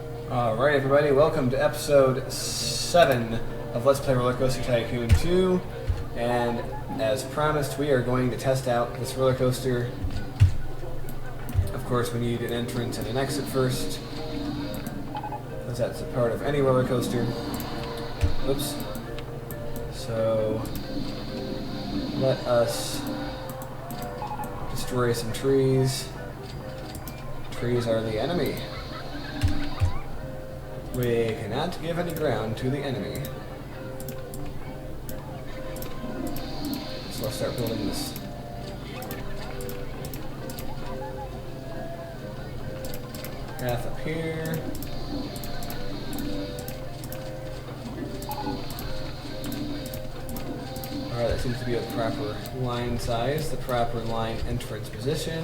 Alright everybody, welcome to episode 7 of Let's Play Roller Coaster Tycoon 2. And as promised, we are going to test out this roller coaster. Of course, we need an entrance and an exit first, because that's a part of any roller coaster. Oops. So, let us destroy some trees. Trees are the enemy. We cannot give any ground to the enemy. So I'll start building this. Path up here. Alright, that seems to be a proper line size, the proper line entrance position.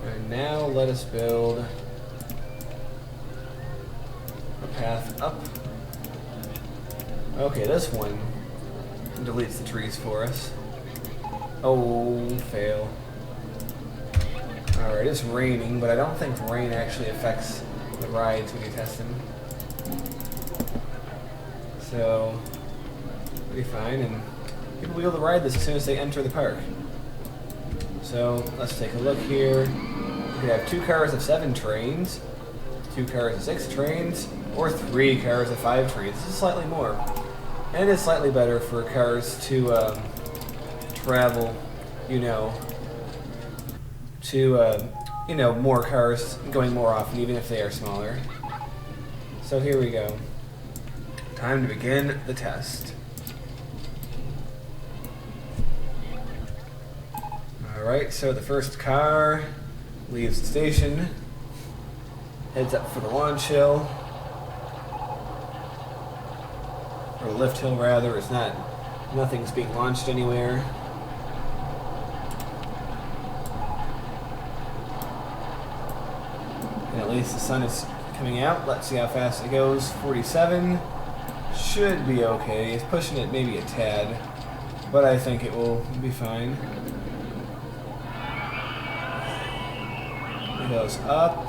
And now let us build path up. Okay, this one deletes the trees for us. Oh, fail. Alright, it's raining, but I don't think rain actually affects the rides when you test them. So, pretty fine, and people will be able to ride this as soon as they enter the park. So, let's take a look here. We have 2 cars of 7 trains, 2 cars of 6 trains, or 3 cars of 5 trains. This is slightly more. And it's slightly better for cars to travel, more cars going more often, even if they are smaller. So here we go. Time to begin the test. Alright, so the first car leaves the station, heads up for the launch hill. Or lift hill rather, it's not, nothing's being launched anywhere. And at least the sun is coming out. Let's see how fast it goes. 47. Should be okay. It's pushing it maybe a tad, but I think it will be fine. It goes up,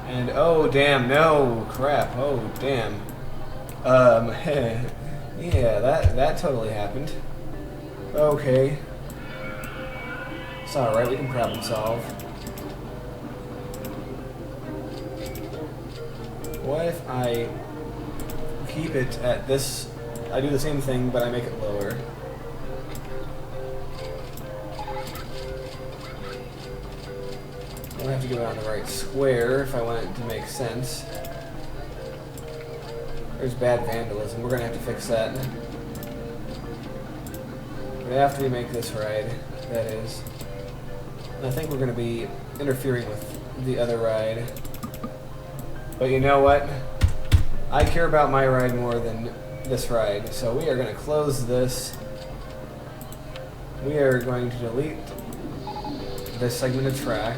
and oh damn, no, crap, oh damn. Yeah, that totally happened. Okay. It's alright, we can problem solve. What if I keep it at this? I do the same thing, but I make it lower. I have to go down the right square if I want it to make sense. There's bad vandalism. We're going to have to fix that. But after we make this ride, that is. And I think we're going to be interfering with the other ride. But you know what? I care about my ride more than this ride. So we are going to close this. We are going to delete this segment of track.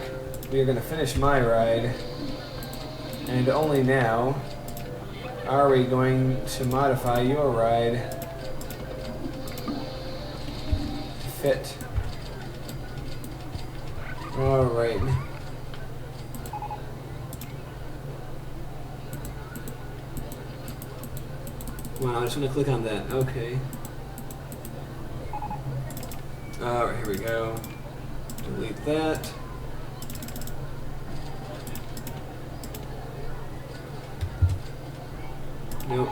We are going to finish my ride. And only now are we going to modify your ride to fit. Alright. Wow, I just want to click on that. Okay. Alright, here we go. Delete that. Nope.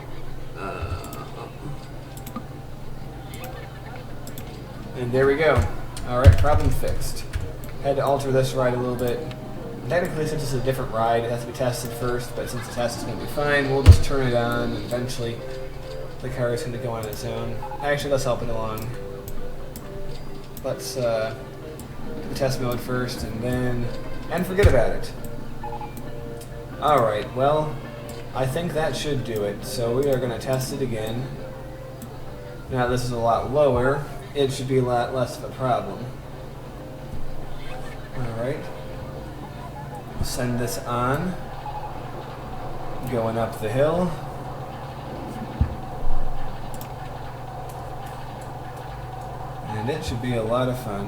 And there we go. Alright, problem fixed. Had to alter this ride a little bit. Technically, since it's a different ride, it has to be tested first, but since the test is going to be fine, we'll just turn it on, and eventually the car is going to go on its own. Actually, let's help it along. Let's do the test mode first, and forget about it. Alright, well, I think that should do it, so we are going to test it again. Now this is a lot lower, it should be a lot less of a problem. Alright. Send this on. Going up the hill. And it should be a lot of fun.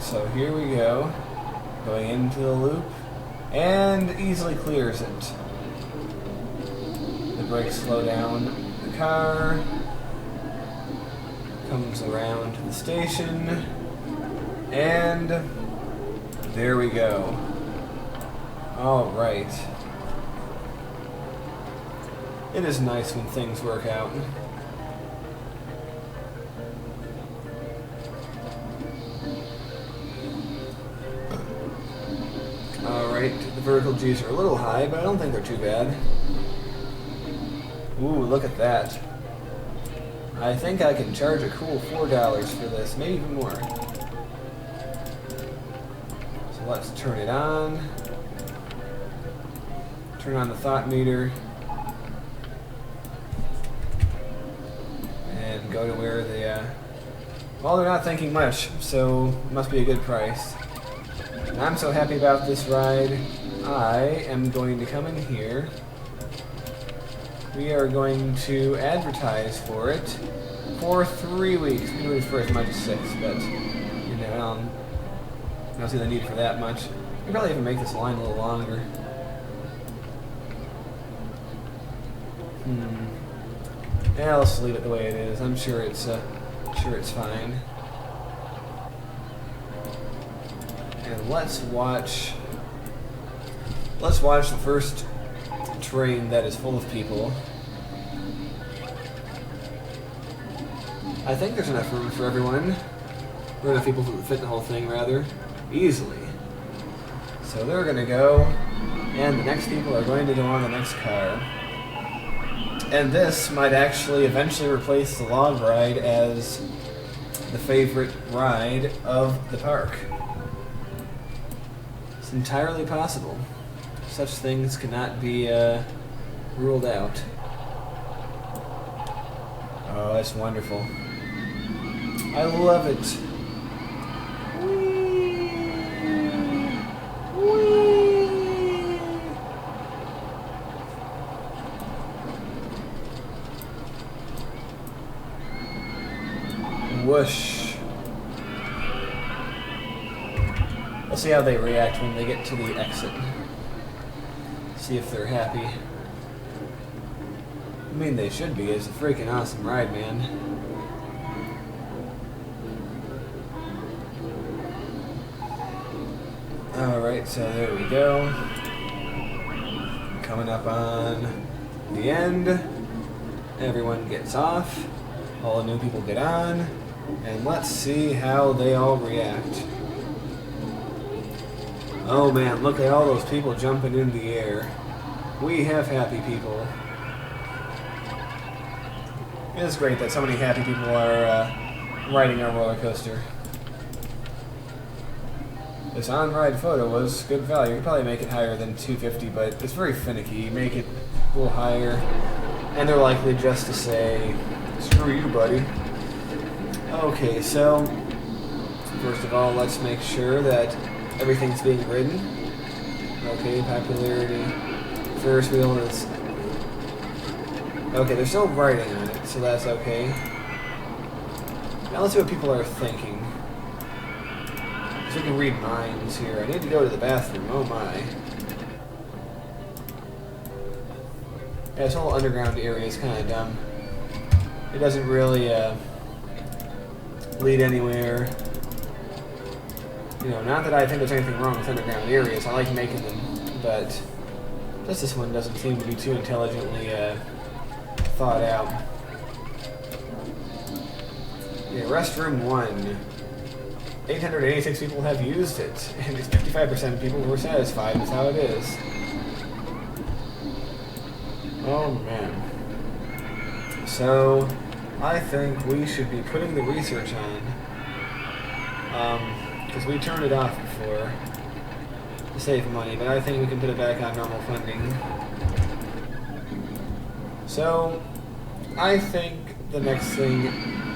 Alright, so here we go. Going into the loop. And easily clears it. The brakes slow down the car. Comes around to the station. And there we go. Alright. It is nice when things work out. Alright, the vertical G's are a little high, but I don't think they're too bad. Ooh, look at that. I think I can charge a cool $4 for this, maybe even more. So let's turn it on. Turn on the thought meter. And go to where they, well, they're not thinking much, so it must be a good price. And I'm so happy about this ride, I am going to come in here. We are going to advertise for it for 3 weeks. We can do it for as much as 6, but, you know, I don't see the need for that much. We could probably even make this line a little longer. Yeah, let's leave it the way it is. I'm sure it's fine. And let's watch the first train that is full of people. I think there's enough room for everyone. Or enough people to fit the whole thing, rather, easily. So they're gonna go, and the next people are going to go on the next car. And this might actually eventually replace the log ride as the favorite ride of the park. It's entirely possible. Such things cannot be ruled out. Oh, that's wonderful. I love it. Whoosh. Let's see how they react when they get to the exit. See if they're happy. I mean, they should be. It's a freaking awesome ride, man. Alright, so there we go. Coming up on the end. Everyone gets off. All the new people get on. And let's see how they all react. Oh man, look at all those people jumping in the air. We have happy people. It is great that so many happy people are riding our roller coaster. This on-ride photo was good value. You could probably make it higher than 250, but it's very finicky. Make it a little higher, and they're likely just to say, "Screw you, buddy." Okay, so first of all, let's make sure that everything's being ridden. Okay, popularity. Ferris wheel is... Okay, they're still riding on it, so that's okay. Now let's see what people are thinking. So we can read minds here. I need to go to the bathroom, oh my. Yeah, this whole underground area is kind of dumb. It doesn't really lead anywhere. You know, not that I think there's anything wrong with underground areas. I like making them, but just this one doesn't seem to be too intelligently thought out. Yeah, restroom 1. 886 people have used it, and 55% of people were satisfied with how it is. Oh man. So, I think we should be putting the research on. Because we turned it off before to save money, but I think we can put it back on normal funding. So, I think the next thing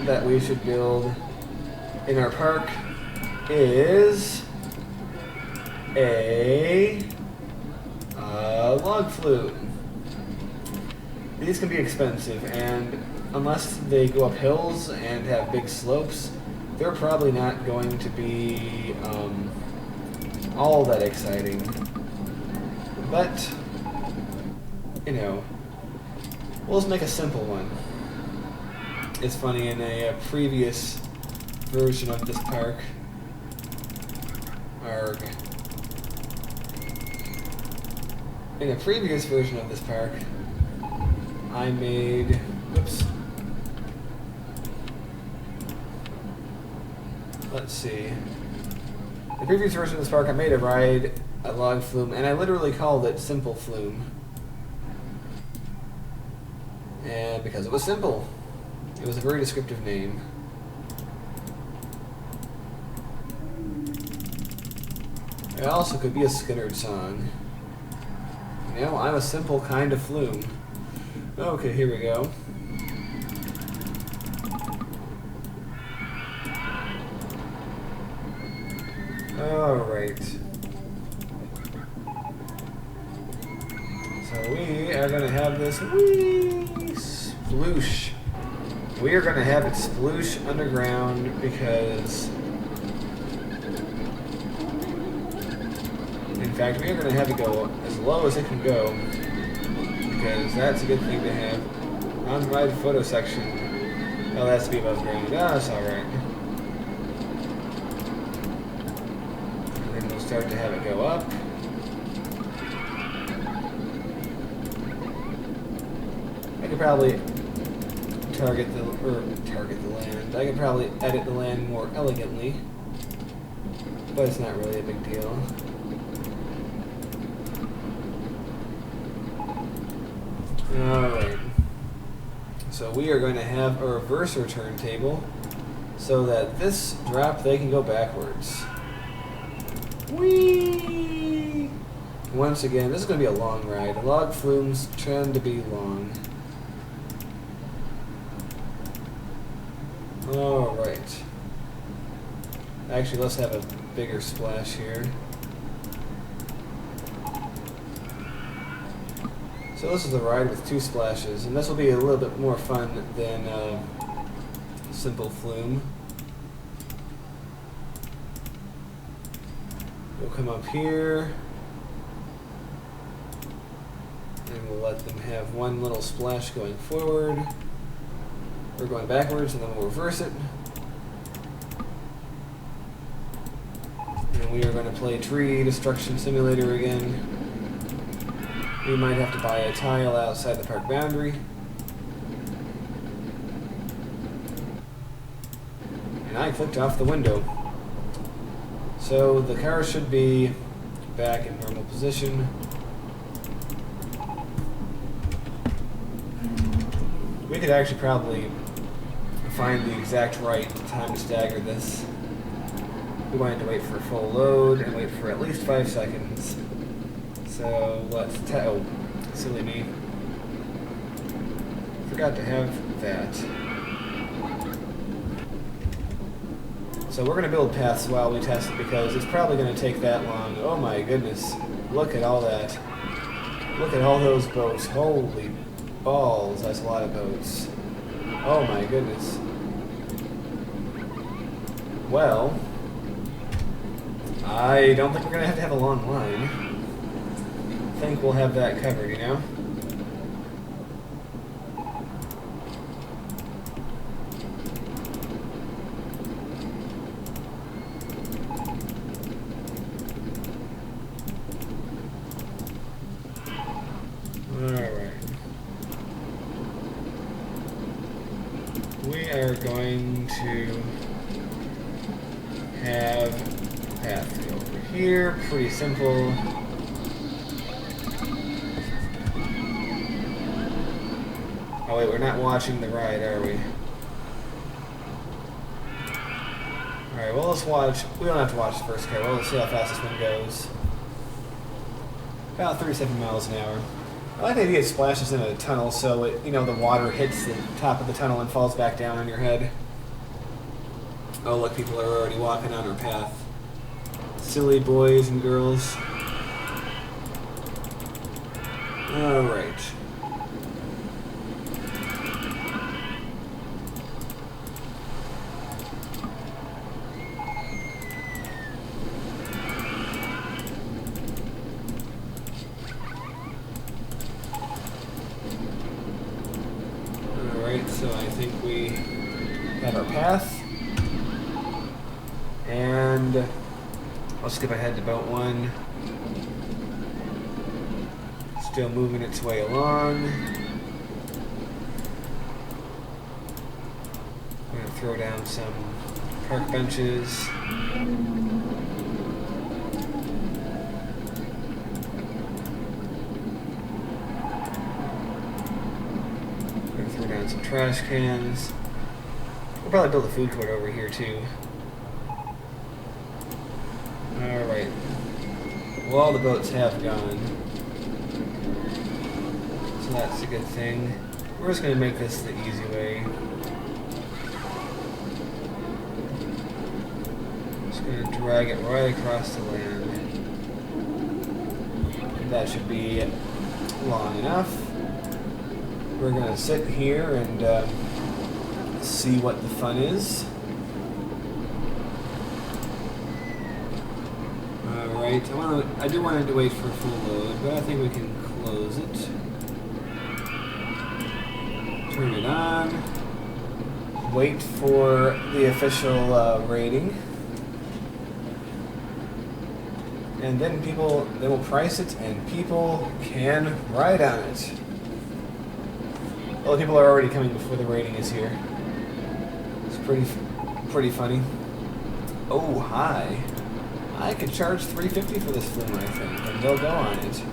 that we should build in our park is a log flume. These can be expensive, and unless they go up hills and have big slopes, they're probably not going to be all that exciting. But, you know, we'll just make a simple one. It's funny, in a previous version of this park, in a previous version of this park, I made, whoops, let's see, the previous version of this park I made a log flume, and I literally called it Simple Flume. And because it was simple, it was a very descriptive name. It also could be a Skynyrd song. You know, I'm a simple kind of flume. Okay, here we go. Alright. So we are going to have this wee sploosh. We are going to have it sploosh underground because... In fact, we are going to have it go as low as it can go, because that's a good thing to have. On the ride photo section, oh, that's to be above ground. Ah, that's alright. And then we'll start to have it go up. I could probably target the land. I could probably edit the land more elegantly, but it's not really a big deal. Alright, so we are going to have a reverser turntable so that this drop they can go backwards. Whee! Once again, this is going to be a long ride. Log flumes tend to be long. Alright. Actually, let's have a bigger splash here. So this is a ride with 2 splashes, and this will be a little bit more fun than Simple Flume. We'll come up here, and we'll let them have one little splash going forward, or going backwards, and then we'll reverse it. And we are going to play Tree Destruction Simulator again. We might have to buy a tile outside the park boundary. And I clicked off the window. So the car should be back in normal position. We could actually probably find the exact right time to stagger this. We wanted to wait for full load and wait for at least 5 seconds. So let's oh, silly me. Forgot to have that. So we're going to build paths while we test it because it's probably going to take that long. Oh my goodness. Look at all that. Look at all those boats. Holy balls, that's a lot of boats. Oh my goodness. Well, I don't think we're going to have a long line. I think we'll have that covered, you know? Alright. We are going to have a path go over here. Pretty simple. Oh wait, we're not watching the ride, are we? Alright, well let's watch. We don't have to watch the first car. Well, let's see how fast this one goes. About 37 miles an hour. I like the idea it splashes in a tunnel so it, you know, the water hits the top of the tunnel and falls back down on your head. Oh look, people are already walking on our path. Silly boys and girls. Alright. so I think we have our path. And I'll skip ahead to boat 1. Still moving its way along. I'm going to throw down some park benches. Throw down some trash cans. We'll probably build a food court over here too. Alright. Well, all the boats have gone. So that's a good thing. We're just going to make this the easy way. Just going to drag it right across the land. That should be long enough. We're going to sit here and see what the fun is. Alright, I do want it to wait for full load, but I think we can close it. Turn it on. Wait for the official rating. And then they will price it and people can ride on it. Well, people are already coming before the rating is here. It's pretty funny. Oh, hi. I could charge $3.50 for this flume, I think, and they'll go on it.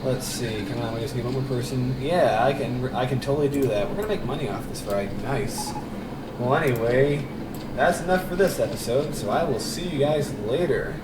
Let's see. Come on, we just need one more person. Yeah, I can totally do that. We're gonna make money off this ride. Nice. Well, anyway, that's enough for this episode. So I will see you guys later.